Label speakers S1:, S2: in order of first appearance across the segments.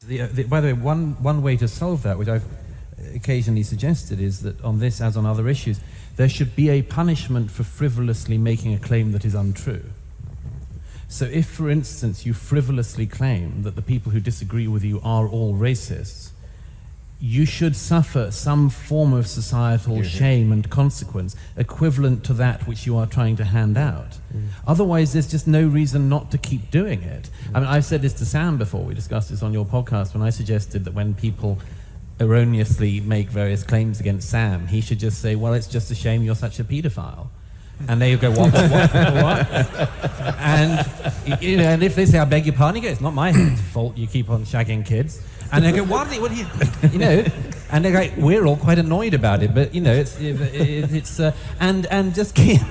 S1: By the way, one way to solve that, which I've occasionally suggested, is that on this, as on other issues, there should be a punishment for frivolously making a claim that is untrue. So if, for instance, you frivolously claim that the people who disagree with you are all racists, you should suffer some form of societal shame and consequence equivalent to that which you are trying to hand out. Otherwise, there's just no reason not to keep doing it. I mean, I've said this to Sam before. We discussed this on your podcast when I suggested that when people erroneously make various claims against Sam, he should just say, well, it's just a shame you're such a paedophile. And they go, what? And, you know, and if they say, I beg your pardon, you go, it's not my fault you keep on shagging kids. And they go, what do you, you know? And they're like, we're all quite annoyed about it, but, you know, it's and just keep,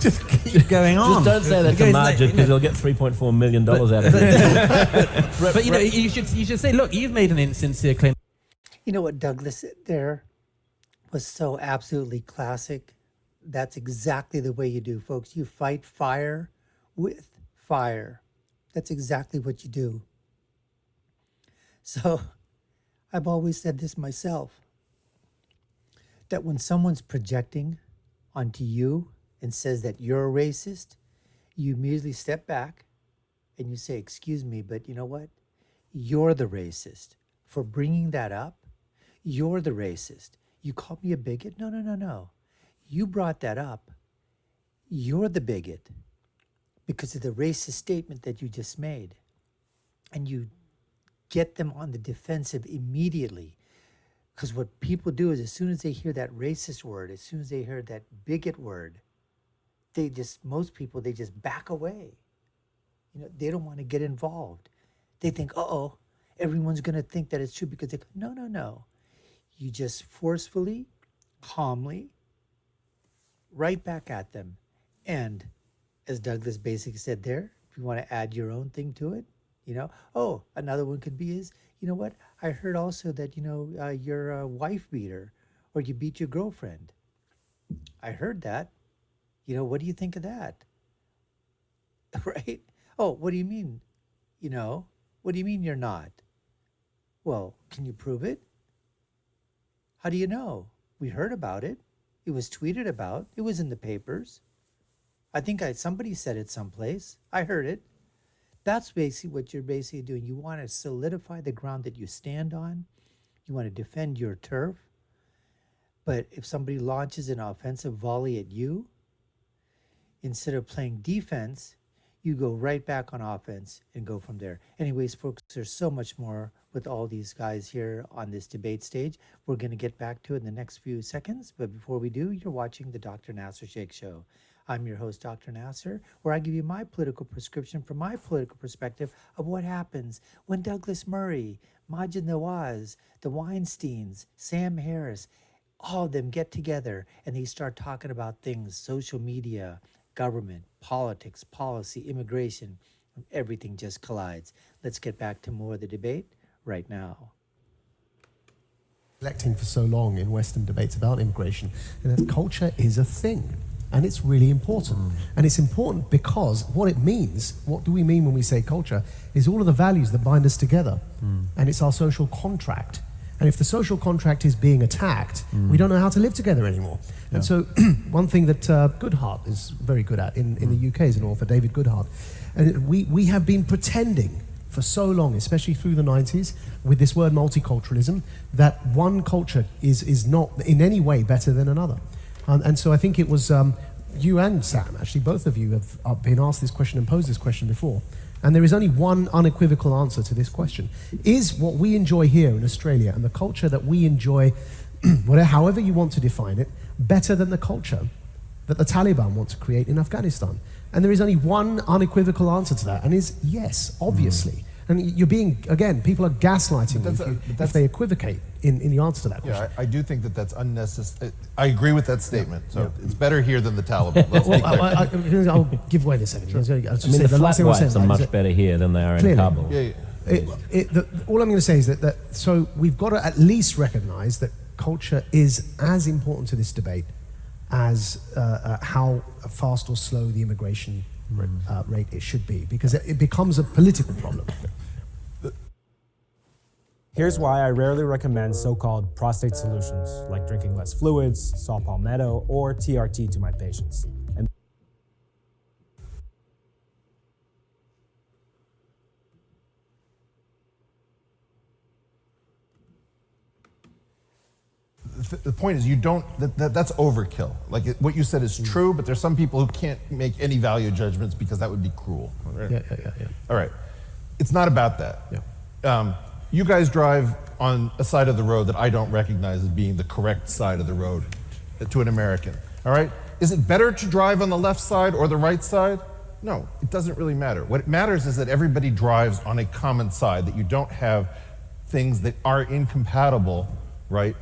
S1: just keep going on.
S2: Just don't say that to Majid, because he'll get $3.4 million out of it.
S1: But, you know, you should say, look, you've made an insincere claim.
S3: You know what Douglas said there was so absolutely classic. That's exactly the way you do, folks. You fight fire with fire. That's exactly what you do. So I've always said this myself, that when someone's projecting onto you and says that you're a racist, you immediately step back and you say, excuse me, but you know what? You're the racist. For bringing that up, you're the racist. You called me a bigot? No. You brought that up. You're the bigot because of the racist statement that you just made. And you get them on the defensive immediately. Because what people do is as soon as they hear that racist word, as soon as they hear that bigot word, most people back away. You know, they don't want to get involved. They think, uh-oh, everyone's going to think that it's true because they go, no. You just forcefully, calmly, right back at them. And as Douglas basically said there, if you want to add your own thing to it, you know, another one could be is, you know what, I heard also that, you know, you're a wife beater or you beat your girlfriend. I heard that. You know, what do you think of that? Right? Oh, what do you mean? You know, what do you mean you're not? Well, can you prove it? How do you know? We heard about it. It was tweeted about. It was in the papers. I think somebody said it someplace. I heard it. That's basically what you're basically doing. You want to solidify the ground that you stand on. You want to defend your turf. But if somebody launches an offensive volley at you, instead of playing defense, you go right back on offense and go from there. Anyways, folks, there's so much more with all these guys here on this debate stage. We're going to get back to it in the next few seconds. But before we do, you're watching the Dr. Nasir Shaikh Show. I'm your host, Dr. Nasir, where I give you my political prescription from my political perspective of what happens when Douglas Murray, Majid Nawaz, the Weinsteins, Sam Harris, all of them get together and they start talking about things, social media, government, politics, policy, immigration, everything just collides. Let's get back to more of the debate right now.
S4: Electing for so long in Western debates about immigration, and that culture is a thing. And it's really important. And it's important because what it means, what do we mean when we say culture, is all of the values that bind us together. And it's our social contract. And if the social contract is being attacked, we don't know how to live together anymore. And so one thing that Goodhart is very good at in the UK is an author, David Goodhart. And we have been pretending for so long, especially through the 90s, with this word multiculturalism, that one culture is not in any way better than another. And so I think it was you and Sam, actually, both of you have been asked this question and posed this question before. And there is only one unequivocal answer to this question. Is what we enjoy here in Australia and the culture that we enjoy, whatever, however you want to define it, better than the culture that the Taliban want to create in Afghanistan? And there is only one unequivocal answer to that, and is yes, obviously. And you're being, again, people are gaslighting you if they equivocate in the answer to that question.
S5: Yeah, I do think that that's unnecessary. I agree with that statement. So it's better here than the Taliban. Let's be clear.
S4: I'll give way in a second.
S2: I mean, the flat whites are much better here than they are in Kabul.
S4: All I'm going to say is that so we've got to at least recognize that culture is as important to this debate as how fast or slow the immigration rate it should be, because it becomes a political problem.
S6: Here's why I rarely recommend so-called prostate solutions, like drinking less fluids, saw palmetto, or TRT to my patients. And
S5: the point is, you don't. That's overkill. Like what you said is true, but there's some people who can't make any value judgments because that would be cruel. Right?
S4: Yeah.
S5: All right, it's not about that.
S4: Yeah.
S5: You guys drive on a side of the road that I don't recognize as being the correct side of the road to an American. All right, is it better to drive on the left side or the right side? No, it doesn't really matter. What matters is that everybody drives on a common side. That you don't have things that are incompatible, right,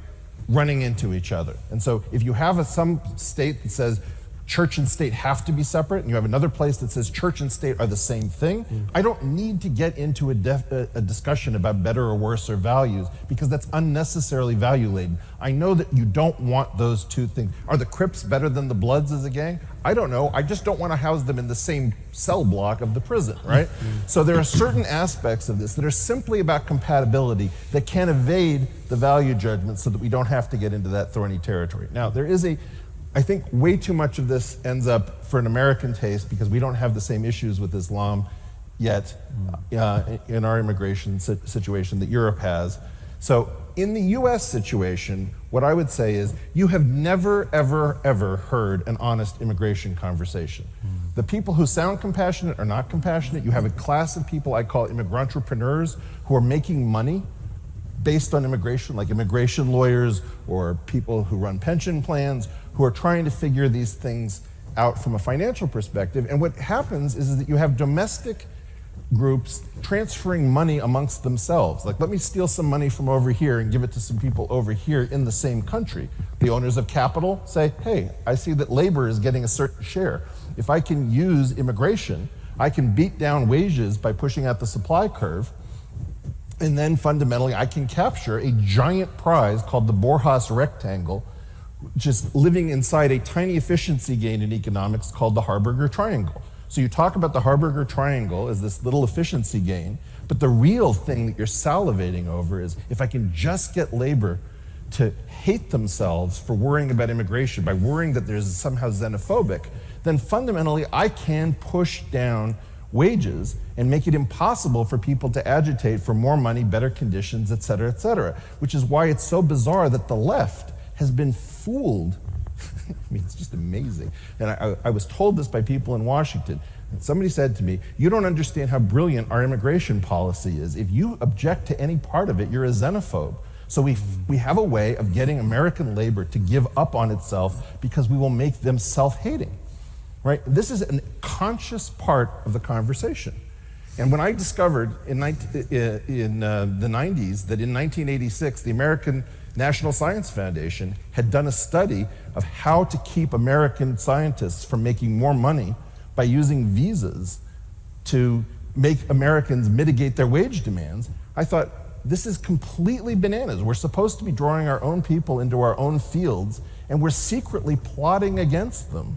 S5: running into each other. And so if you have some state that says church and state have to be separate, and you have another place that says church and state are the same thing, I don't need to get into a discussion about better or worse or values, because that's unnecessarily value-laden. I know that you don't want those two things. Are the Crips better than the Bloods as a gang? I don't know. I just don't want to house them in the same cell block of the prison, right? So there are certain aspects of this that are simply about compatibility that can evade the value judgment so that we don't have to get into that thorny territory. Now, there is I think way too much of this ends up for an American taste because we don't have the same issues with Islam yet in our immigration situation that Europe has. So in the US situation, what I would say is you have never, ever, ever heard an honest immigration conversation. The people who sound compassionate are not compassionate. You have a class of people I call immigrant-entrepreneurs who are making money based on immigration, like immigration lawyers or people who run pension plans, who are trying to figure these things out from a financial perspective. And what happens is that you have domestic groups transferring money amongst themselves. Like, let me steal some money from over here and give it to some people over here in the same country. The owners of capital say, hey, I see that labor is getting a certain share. If I can use immigration, I can beat down wages by pushing out the supply curve. And then fundamentally, I can capture a giant prize called the Borjas rectangle, just living inside a tiny efficiency gain in economics called the Harburger triangle. So you talk about the Harburger triangle as this little efficiency gain, but the real thing that you're salivating over is if I can just get labor to hate themselves for worrying about immigration, by worrying that there's somehow xenophobic, then fundamentally I can push down wages and make it impossible for people to agitate for more money, better conditions, et cetera, which is why it's so bizarre that the left has been fooled. I mean, it's just amazing. And I was told this by people in Washington. And somebody said to me, you don't understand how brilliant our immigration policy is. If you object to any part of it, you're a xenophobe. So we have a way of getting American labor to give up on itself because we will make them self-hating, right? This is a conscious part of the conversation. And when I discovered in the 90s that in 1986, the American National Science Foundation had done a study of how to keep American scientists from making more money by using visas to make Americans mitigate their wage demands, I thought, this is completely bananas. We're supposed to be drawing our own people into our own fields, and we're secretly plotting against them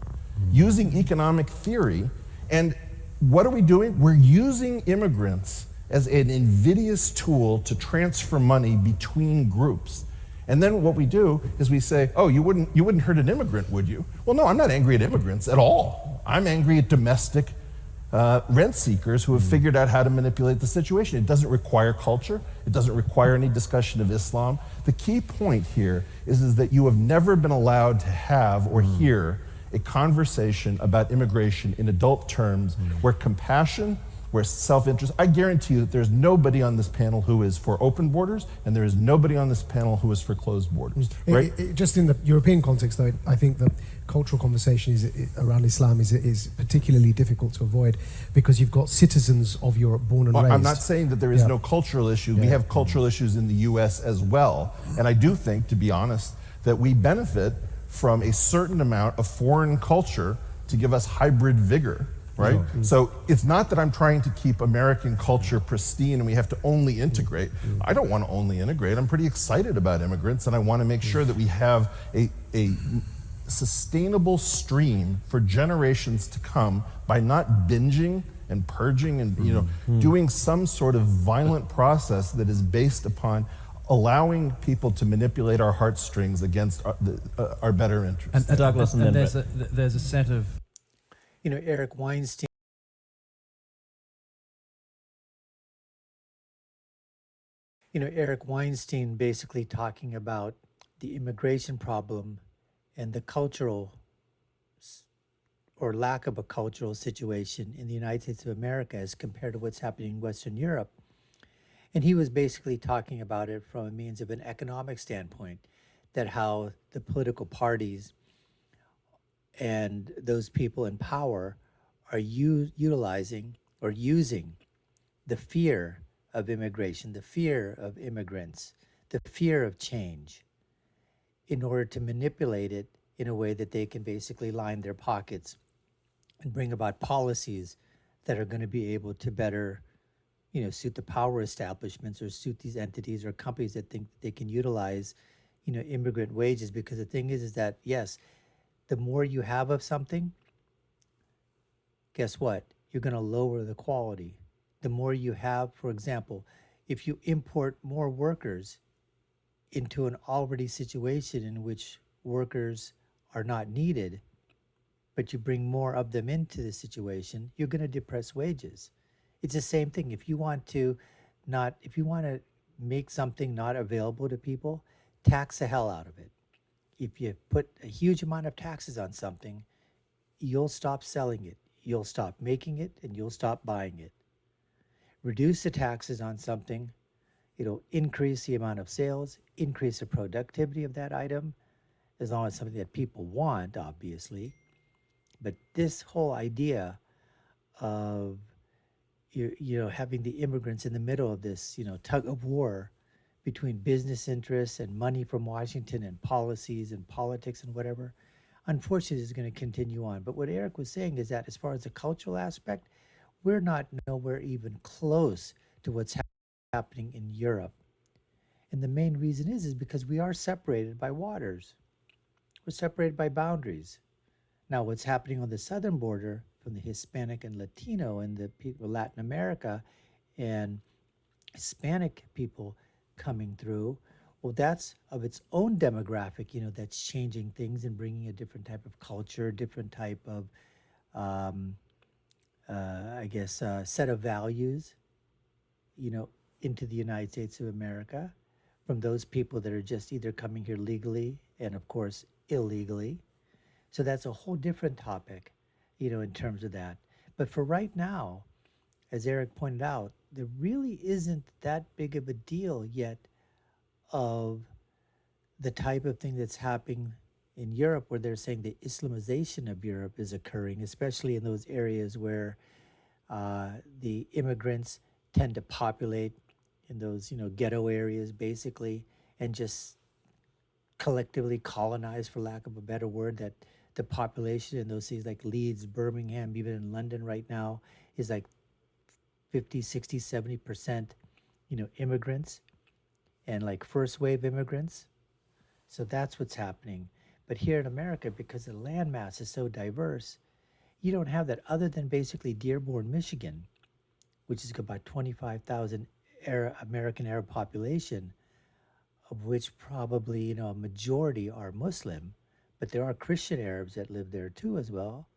S5: using economic theory. And what are we doing? We're using immigrants as an invidious tool to transfer money between groups. And then what we do is we say, oh, you wouldn't hurt an immigrant, would you? Well, no, I'm not angry at immigrants at all. I'm angry at domestic rent seekers who have figured out how to manipulate the situation. It doesn't require culture. It doesn't require any discussion of Islam. The key point here is that you have never been allowed to have or hear a conversation about immigration in adult terms where compassion, where self-interest, I guarantee you that there's nobody on this panel who is for open borders, and there is nobody on this panel who is for closed borders, right?
S4: Just in the European context, though, I think the cultural conversation around Islam is particularly difficult to avoid because you've got citizens of Europe born and raised.
S5: I'm not saying that there is no cultural issue. We have cultural issues in the US as well. And I do think, to be honest, that we benefit from a certain amount of foreign culture to give us hybrid vigor. Right? So it's not that I'm trying to keep American culture pristine and we have to only integrate. I don't want to only integrate. I'm pretty excited about immigrants, and I want to make sure that we have a sustainable stream for generations to come by not binging and purging and doing some sort of violent process that is based upon allowing people to manipulate our heartstrings against our better interests.
S2: Douglas and then
S1: there's a set of
S3: Eric Weinstein. Eric Weinstein basically talking about the immigration problem and the cultural or lack of a cultural situation in the United States of America as compared to what's happening in Western Europe. And he was basically talking about it from a means of an economic standpoint, that how the political parties and those people in power are utilizing or using the fear of immigration, the fear of immigrants, the fear of change in order to manipulate it in a way that they can basically line their pockets and bring about policies that are going to be able to better, suit the power establishments or suit these entities or companies that think they can utilize, immigrant wages. Because the thing is that, yes, the more you have of something, guess what? You're going to lower the quality. The more you have, for example, if you import more workers into an already situation in which workers are not needed, but you bring more of them into the situation, you're going to depress wages. It's the same thing. If you want to make something not available to people, tax the hell out of it. If you put a huge amount of taxes on something, you'll stop selling it, you'll stop making it, and you'll stop buying it. Reduce the taxes on something, it'll increase the amount of sales, increase the productivity of that item, as long as it's something that people want, obviously. But this whole idea of having the immigrants in the middle of this tug of war between business interests and money from Washington and policies and politics and whatever, unfortunately is going to continue on. But what Eric was saying is that as far as the cultural aspect, we're not nowhere even close to what's happening in Europe. And the main reason is because we are separated by waters. We're separated by boundaries. Now, what's happening on the southern border from the Hispanic and Latino and the people, Latin America and Hispanic people coming through, well, that's of its own demographic, that's changing things and bringing a different type of culture, different type of, set of values, into the United States of America from those people that are just either coming here legally and, of course, illegally. So that's a whole different topic, in terms of that. But for right now, as Eric pointed out, there really isn't that big of a deal yet of the type of thing that's happening in Europe, where they're saying the Islamization of Europe is occurring, especially in those areas where the immigrants tend to populate in those, ghetto areas, basically, and just collectively colonize, for lack of a better word, that the population in those cities like Leeds, Birmingham, even in London right now is like 50, 60, 70%, immigrants and like first wave immigrants. So that's what's happening. But here in America, because the landmass is so diverse, you don't have that other than basically Dearborn, Michigan, which is about 25,000 American Arab population, of which probably, a majority are Muslim, but there are Christian Arabs that live there too as well.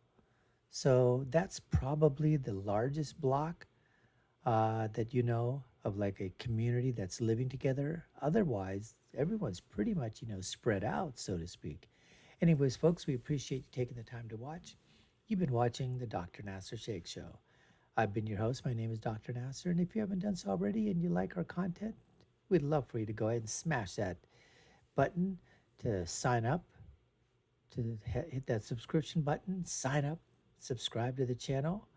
S3: So that's probably the largest block that of like a community that's living together. Otherwise, everyone's pretty much, spread out, so to speak. Anyways, folks, we appreciate you taking the time to watch. You've been watching the Dr. Nasir Shaikh Show. I've been your host. My name is Dr. Nasir, and if you haven't done so already and you like our content, we'd love for you to go ahead and smash that button to sign up, to hit that subscription button, sign up, subscribe to the channel.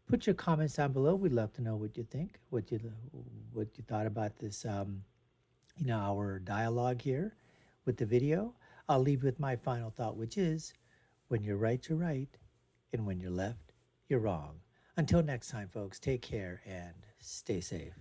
S3: Put your comments down below. We'd love to know what you think, what you thought about this, our dialogue here with the video. I'll leave you with my final thought, which is, when you're right, you're right, and when you're left, you're wrong. Until next time, folks, take care and stay safe.